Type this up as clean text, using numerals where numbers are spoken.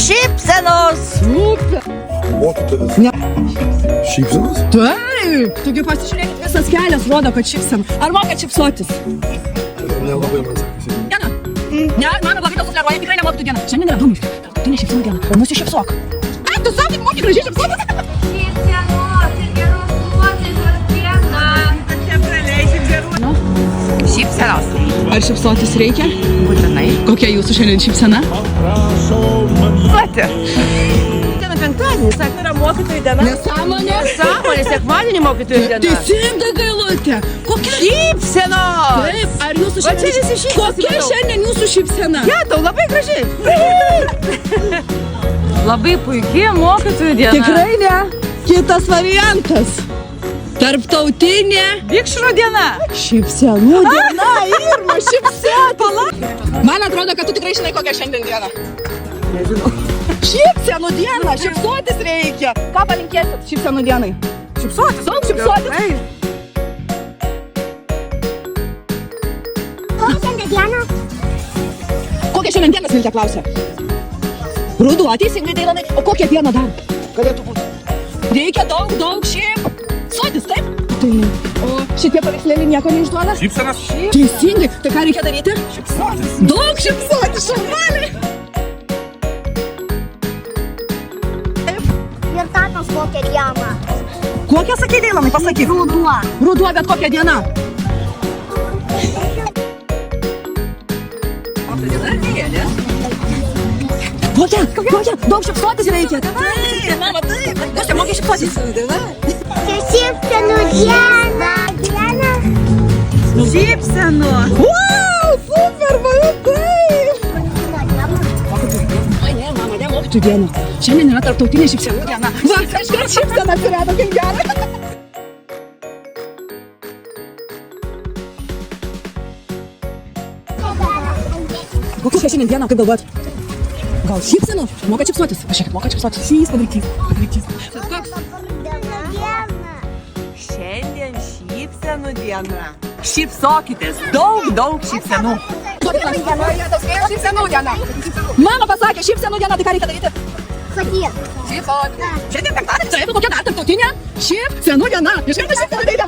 Šypsenos. Super. Mokytojas. Ne. Šypsenos? Taip, togi pasižiūrėkit, visas kelias rodo, kad šypsena. Ar mokat šypsotis? Nelabai man sakasi. Diena. Ne, mano labai daug sufleruoja, tikrai nemokytų diena. Šiandien yra dūmis. Tu nešypsena diena, o nusišypsok. Ai, tu savo moki gražiai šypsotis. Šypsenos ir geros nuotaikos diena. Čia praleisim gerų. Šypsenos. Ar šypsotis reikia? Būtinai. Kokia jūsų šiandien šypsena? Pati. Diena penktadienį, sako, yra mokytojų diena. Nesąmonė. Sąmonė, sekmadienį mokytojų diena. Teisinga, Gailutė. Kokia? Šypsenos. Taip, ar jūsų Va čia visi šypsosi, Kokia manau. šiandien jūsų šypsena? Ja, tau labai gražiai. Labai puikiai mokytojų diena. Tikrai ne. Kitas variantas. Tarptautinė Vikšro diena. šypsenų diena. Irma, šypsėti. Man atrodo, kad tu tikrai žinai, kokią šiandien dieną. Nežinau. Šypsenų diena. Šypsotis reikia. Ką palinkėsit šypsenų dienai? Šypsotis. Daug šypsotis. Taip. Kokią šiandien dieną Smiltė klausia? Ruduo, teisingai Deilanai. O kokią dieną dar? Galėtų būti. Reikia daug šiaip. Sotis, taip? Tai. O šitie paveikslėliai nieko neišduoda? Šypsenas? Teisingai. Tai ką reikia daryti? Šypsotis. Daug šypsotis, šarmaliai. Ir tatos kokią dieną. Kokią sakė Deilanai, pasakyk? Ruduo. Ruduo, bet kokią dieną? Kokią? Daug šypsotis reikia. Taip, mama, taip. Aš čia mokai šypsotis. Šypsenų diena. Šypsenos. Wow, super, vaikai. Oi, ne, mama, ne mokytojų diena. Šiandien yra tarptautinė šypsenų diena. Va, kažkas šypsena atsirado, kaip gerai. Kokia šiandien diena, kaip galvojat? Gal šypsenų? Moka šypsotis? Aš šiek tiek moka šypsotis. Šys padarykys. Koks? Šiandien šypsenų diena. Šypsokitės. Daug šypsenų. Šypsenų diena. Mama pasakė, šypsenų diena, tai ką reikia daryti? Sakyk. Šypsotis. Šiandien penktadienis. Taip, kokia dar tarptautinė? Šypsenų diena. Iš karto šypsenų diena.